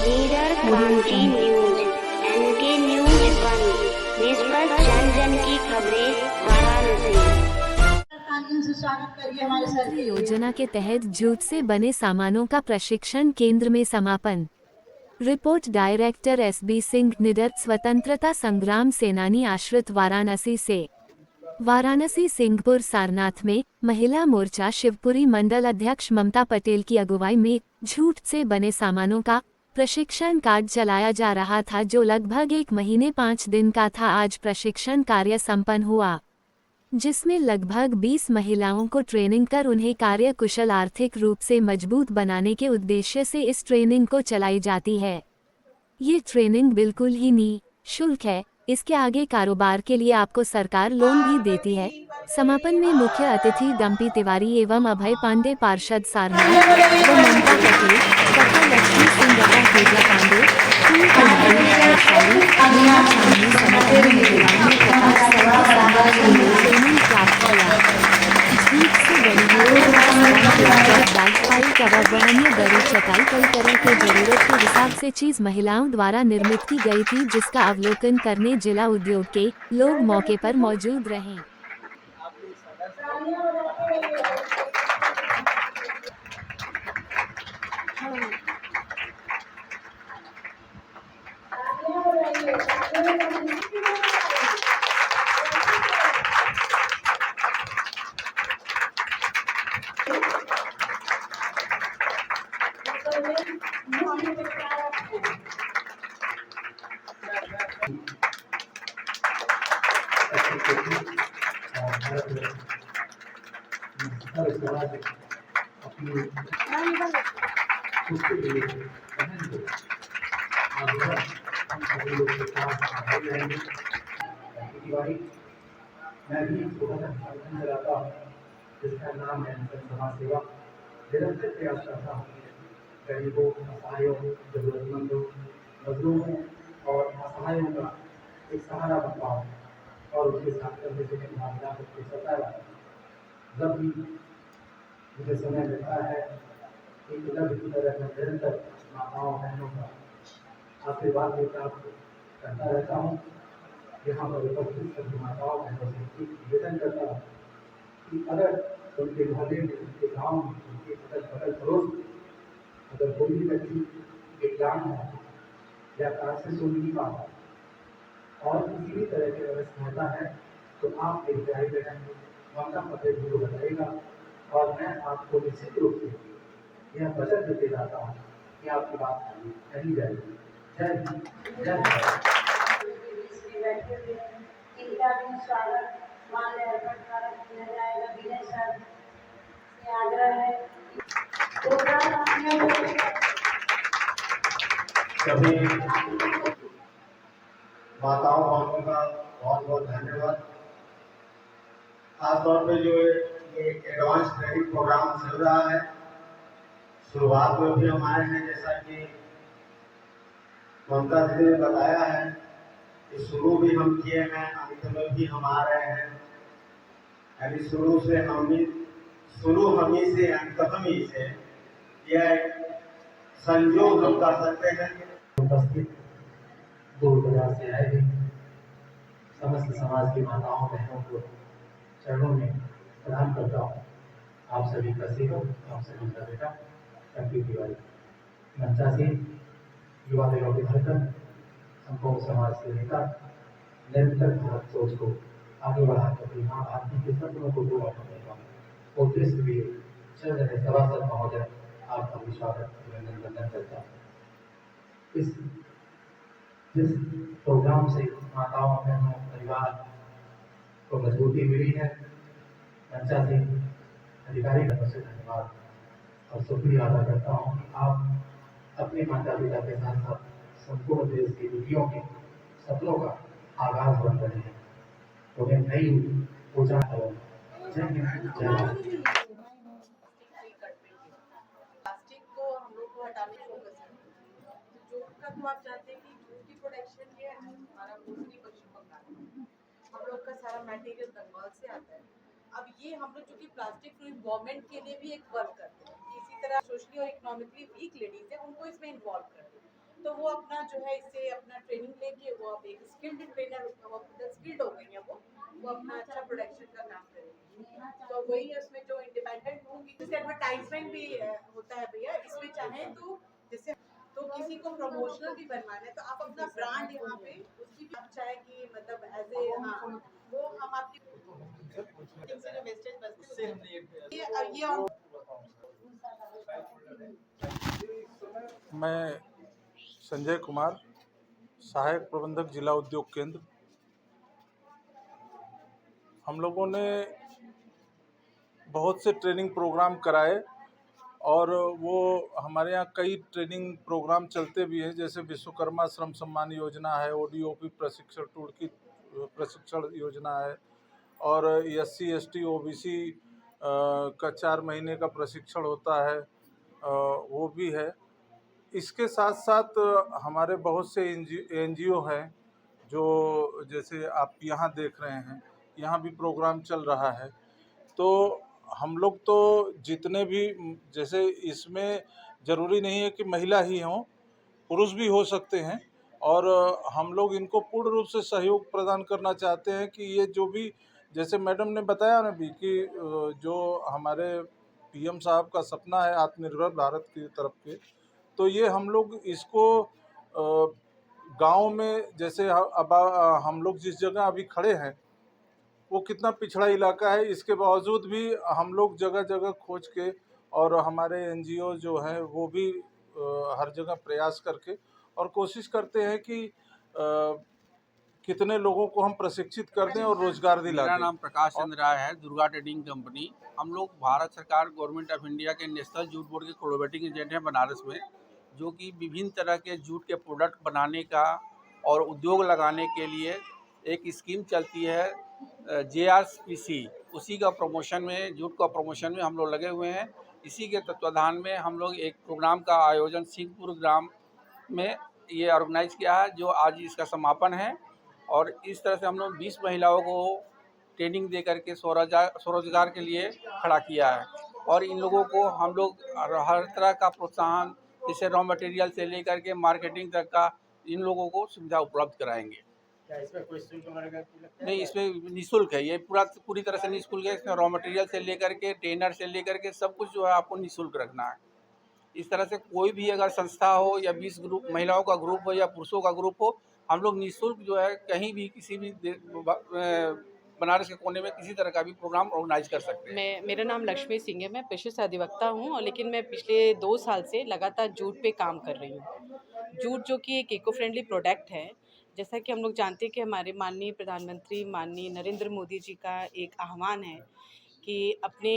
Leader क्रांति news, N K news one, निष्पक्ष जन जन की खबरें, वाराणसी। प्रधानमंत्री योजना के तहत जूट से बने सामानों का प्रशिक्षण केंद्र में समापन। रिपोर्ट डायरेक्टर एसबी सिंह निडर, स्वतंत्रता संग्राम सेनानी आश्रित, वाराणसी से। वाराणसी सिंहपुर सारनाथ में महिला मोर्चा शिवपुरी मंडल अध्यक्ष ममता पटेल की अगुवाई में जूट से बने सामानों का प्रशिक्षण कार्य चलाया जा रहा था, जो लगभग 1 महीने 5 दिन का था। आज प्रशिक्षण कार्य संपन्न हुआ, जिसमें लगभग 20 महिलाओं को ट्रेनिंग कर उन्हें कार्य कुशल, आर्थिक रूप से मजबूत बनाने के उद्देश्य से इस ट्रेनिंग को चलाई जाती है। ये ट्रेनिंग बिल्कुल ही निःशुल्क है। इसके आगे कारोबार के लिए आपको सरकार लोन भी देती है। समापन में मुख्य अतिथि डम्पी तिवारी एवं अभय पांडे, पार्षद सारनाथ व ममता पटेल तथा लक्ष्मी सिंह तथा पूजा पांडे, फूल कुमारी, वैशाली, मीना चांदनी समेत महिलाओं ने तथा सर्व समाज ने ट्रेनिंग प्राप्त किया। जूट से बनी बैग, कवर व अन्य दरी, चटाई कई तरह के जरूरत के हिसाब से चीज महिलाओं द्वारा निर्मित की गई थी, जिसका अवलोकन करने जिला उद्योग के लोग मौके पर मौजूद रहे। मैं भी छोटा सा संगठन चलाता हूँ जिसका नाम है समाज सेवा। निरंतर प्रयास करता हूँ गरीबों, असहायों, जरूरतमंदों, मजलूमों और असहायों का एक सहारा बनता हूँ और उनके साथ करने से मेरी भावना को सता है। जब भी मुझे समय मिलता है एक लक्ष्य की तरह मैं निरंतर माताओं बहनों का आशीर्वाद भी प्राप्त करता रहता हूँ। यहाँ पर उपस्थित सभी माताओं बहनों से निवेदन करता हूँ कि अगर उनके मोहल्ले में, उनके गाँव में, उनके बगल पड़ोस में अगर कोई भी व्यक्ति विकलांग है या कार से सुन नहीं पाता और किसी भी तरह की अवस्था है, तो आप एक प्यारी बहन ममता पटेल को बताइएगा और मैं आपको निश्चित रूप से यह वचन देते जाता हूँ कि आपकी बात नहीं जाएगी। जय हिंद, जय भारत। इनका भी स्वागत मान्य अर्पण द्वारा किया जाएगा। विनय सर से आग्रह है सभी माताओं बहनों का बहुत बहुत धन्यवाद। खासतौर पे जो ये एडवांस ट्रेनिंग प्रोग्राम चल रहा है, शुरुआत में भी हम आए हैं, जैसा कि ममता जी ने बताया है कि शुरू भी हम किए हैं, अंत में भी हम आ रहे हैं। यानी शुरू हम ही से अंत हम ही से, यह संयोग हम कर सकते हैं। उपस्थित दूर दराज से आए भी समस्त समाज की माताओं बहनों को चरणों में प्रणाम करता हूँ। आप सभी का सेवक, आप सभी का बेटा डम्पी तिवारी, मंचा से युवा दिलों की धड़कन, संपूर्ण समाज के नेता, निरंतर भारत सोच को आगे बढ़ाकर अपनी माँ भारती के सपनों को पूरा करने का उद्देश्य भी चल रहे सभासद महोदय, आपका भी स्वागत अभिनंदन करता हूँ। जिस प्रोग्राम से माताओं बहनों परिवार को मजबूती मिली है, मंचा से अधिकारी का से धन्यवाद और शुक्रिया अदा करता हूँ कि आप अपने माता पिता के साथ साथ संपूर्ण देश की बेटियों के सपनों का आगाज बन रहे हैं। उन्हें नई ऊर्जा करो। जय हिंद, जय भारत। प्लास्टिक को हम लोग को हटाने की फोकस है। जो का तो आप चाहते हैं कि जूट की प्रोडक्शन ये हमारा मोस्टली पश्चिम बंगाल में, हम लोग का सारा मटेरियल बंगाल से आता है। अब ये हम लोग जो कि प्लास्टिक फ्री गवर्नमेंट के लिए भी एक वर्क करते हैं, इसी तरह सोशली और इकोनॉमिकली वीक लेडीज है उनको इसमें इन्वॉल्व करते हैं। तो वो अपना जो है इससे अपना ट्रेनिंग लेके वो अब एक स्किल्ड ट्रेनर स्किल्ड हो गई है वो अपना अच्छा प्रोडक्शन का काम करेगी। तो वही है उसमें जो इंडिपेंडेंट होंगी, जैसे एडवर्टाइजमेंट भी होता है भैया इसमें, चाहे तो जैसे तो किसी को प्रमोशनल भी बनवाना है तो आप अपना ब्रांड यहाँ पे उसकी भी आप चाहे कि मतलब एज ए, हाँ वो हम आपकी से जो वेस्टेज बचते हैं ये और मैं संजय कुमार, सहायक प्रबंधक जिला उद्योग केंद्र। हम लोगों ने बहुत से ट्रेनिंग प्रोग्राम कराए और वो हमारे यहाँ कई ट्रेनिंग प्रोग्राम चलते भी हैं, जैसे विश्वकर्मा श्रम सम्मान योजना है, ODOP प्रशिक्षण टूल की प्रशिक्षण योजना है और SC ST OBC का 4 महीने का प्रशिक्षण होता है, वो भी है। इसके साथ साथ हमारे बहुत से NGO हैं जो जैसे आप यहाँ देख रहे हैं, यहाँ भी प्रोग्राम चल रहा है। तो हम लोग तो जितने भी, जैसे इसमें ज़रूरी नहीं है कि महिला ही हों, पुरुष भी हो सकते हैं और हम लोग इनको पूर्ण रूप से सहयोग प्रदान करना चाहते हैं कि ये जो भी, जैसे मैडम ने बताया ना भी कि जो हमारे PM साहब का सपना है आत्मनिर्भर भारत की तरफ के, तो ये हम लोग इसको गांव में, जैसे अब हम लोग जिस जगह अभी खड़े हैं वो कितना पिछड़ा इलाका है, इसके बावजूद भी हम लोग जगह जगह खोज के और हमारे NGO जो हैं वो भी हर जगह प्रयास करके और कोशिश करते हैं कि कितने लोगों को हम प्रशिक्षित कर दें और रोजगार दिला दें। मेरा नाम प्रकाश चंद्र राय है, दुर्गा ट्रेडिंग कंपनी। हम लोग भारत सरकार गवर्नमेंट ऑफ इंडिया के नेशनल जूट बोर्ड के कोलैबोरेटिंग एजेंट हैं बनारस में, जो कि विभिन्न तरह के जूट के प्रोडक्ट बनाने का और उद्योग लगाने के लिए एक स्कीम चलती है JRPC, उसी का प्रमोशन में, जूट का प्रमोशन में हम लोग लगे हुए हैं। इसी के तत्वाधान में हम लोग एक प्रोग्राम का आयोजन सिंहपुर ग्राम में ये ऑर्गेनाइज किया है, जो आज इसका समापन है। और इस तरह से हम लोग 20 महिलाओं को ट्रेनिंग दे करके स्वरोजगार के लिए खड़ा किया है। और इन लोगों को हम लोग हर तरह का प्रोत्साहन, जैसे रॉ मटेरियल से लेकर के मार्केटिंग तक का, इन लोगों को सुविधा उपलब्ध कराएंगे। क्या इसमें कोई शुल्क वगैरह नहीं, इसमें निःशुल्क है, ये पूरी तरह से निःशुल्क है। इसमें रॉ मटेरियल से लेकर के ट्रेनर से लेकर के सब कुछ जो है आपको निःशुल्क रखना है। इस तरह से कोई भी अगर संस्था हो या 20 ग्रुप महिलाओं का ग्रुप हो या पुरुषों का ग्रुप हो, हम लोग निःशुल्क जो है कहीं भी किसी भी बनारस के कोने में किसी तरह का भी प्रोग्राम ऑर्गेनाइज कर सकते हैं। मेरा नाम लक्ष्मी सिंह है, मैं पेशे से अधिवक्ता हूँ, और लेकिन मैं पिछले 2 साल से लगातार जूट पे काम कर रही हूँ। जूट जो कि एक इको फ्रेंडली प्रोडक्ट है, जैसा कि हम लोग जानते हैं कि हमारे माननीय प्रधानमंत्री माननीय नरेंद्र मोदी जी का एक आह्वान है कि अपने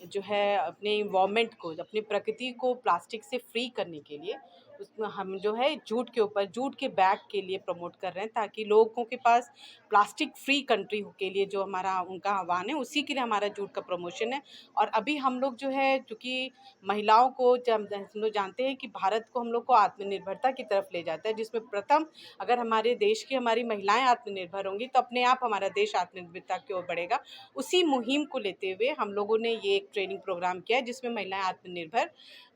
जो है अपने इन्वायरमेंट को, अपनी प्रकृति को प्लास्टिक से फ्री करने के लिए उसमें हम जो है जूट के ऊपर, जूट के बैग के लिए प्रमोट कर रहे हैं, ताकि लोगों के पास प्लास्टिक फ्री कंट्री के लिए जो हमारा उनका आह्वान है, उसी के लिए हमारा जूट का प्रमोशन है। और अभी हम लोग जो है, क्योंकि महिलाओं को जब हम लोग जानते हैं कि भारत को हम लोग को आत्मनिर्भरता की तरफ ले जाता है, जिसमें प्रथम अगर हमारे देश की हमारी महिलाएं आत्मनिर्भर होंगी तो अपने आप हमारा देश आत्मनिर्भरता की ओर बढ़ेगा। उसी मुहिम को लेते हुए हम लोगों ने ये एक ट्रेनिंग प्रोग्राम किया है, जिसमें महिलाएं आत्मनिर्भर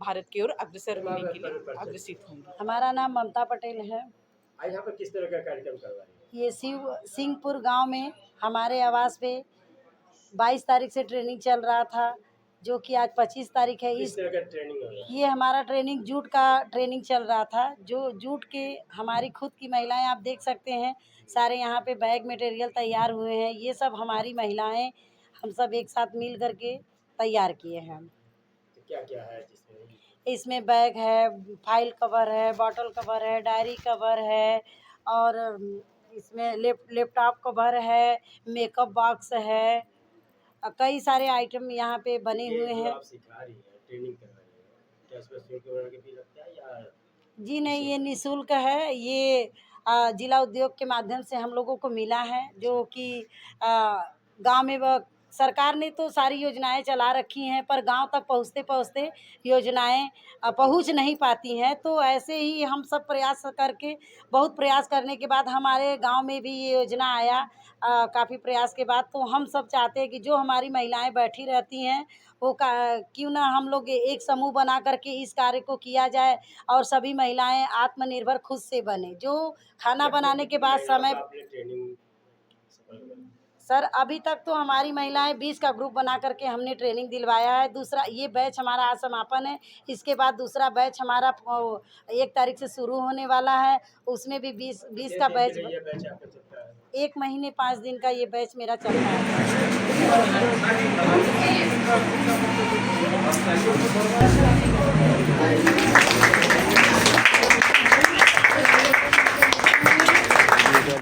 भारत की ओर अग्रसर होने के लिए अग्रसित होंगी। हमारा नाम ममता पटेल है। आज यहाँ पर किस तरह का कार्यक्रम करवा रही है? ये सिंहपुर गांव में हमारे आवास पे 22 तारीख से ट्रेनिंग चल रहा था, जो कि आज 25 तारीख है। किस तरह का ट्रेनिंग हो रहा है? ये हमारा ट्रेनिंग जूट का ट्रेनिंग चल रहा था, जो जूट के हमारी खुद की महिलाएं, आप देख सकते हैं सारे यहाँ पे बैग मटेरियल तैयार हुए हैं। ये सब हमारी महिलाएं, हम सब एक साथ मिल करके तैयार किए हैं। तो क्या क्या है जिसमें? इसमें बैग है, फाइल कवर है, बॉटल कवर है, डायरी कवर है, और इसमें लैपटॉप कवर है, मेकअप बॉक्स है, कई सारे आइटम यहाँ पे बने हुए हैं। आप सिखा रही हैं, ट्रेनिंग करवा रही हैं, क्या इसमें शुल्क वगैरह के भी लगता है या? जी नहीं, ये निःशुल्क है। ये जिला उद्योग के माध्यम से हम लोगों को मिला है, जो कि गांव में वह सरकार ने तो सारी योजनाएं चला रखी हैं, पर गांव तक पहुंचते पहुंचते योजनाएं पहुंच नहीं पाती हैं। तो ऐसे ही हम सब प्रयास करके, बहुत प्रयास करने के बाद हमारे गांव में भी ये योजना आया। काफ़ी प्रयास के बाद तो हम सब चाहते हैं कि जो हमारी महिलाएं बैठी रहती हैं वो क्यों ना हम लोग एक समूह बना करके इस कार्य को किया जाए और सभी महिलाएं आत्मनिर्भर खुद से बने। जो खाना बनाने के बाद समय, सर अभी तक तो हमारी महिलाएं 20 का ग्रुप बना करके हमने ट्रेनिंग दिलवाया है। दूसरा ये बैच हमारा आज समापन है, इसके बाद दूसरा बैच हमारा 1 तारीख से शुरू होने वाला है। उसमें भी 20 का बैच, 1 महीने 5 दिन का ये बैच मेरा चल रहा है।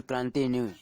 क्रांति न्यूज।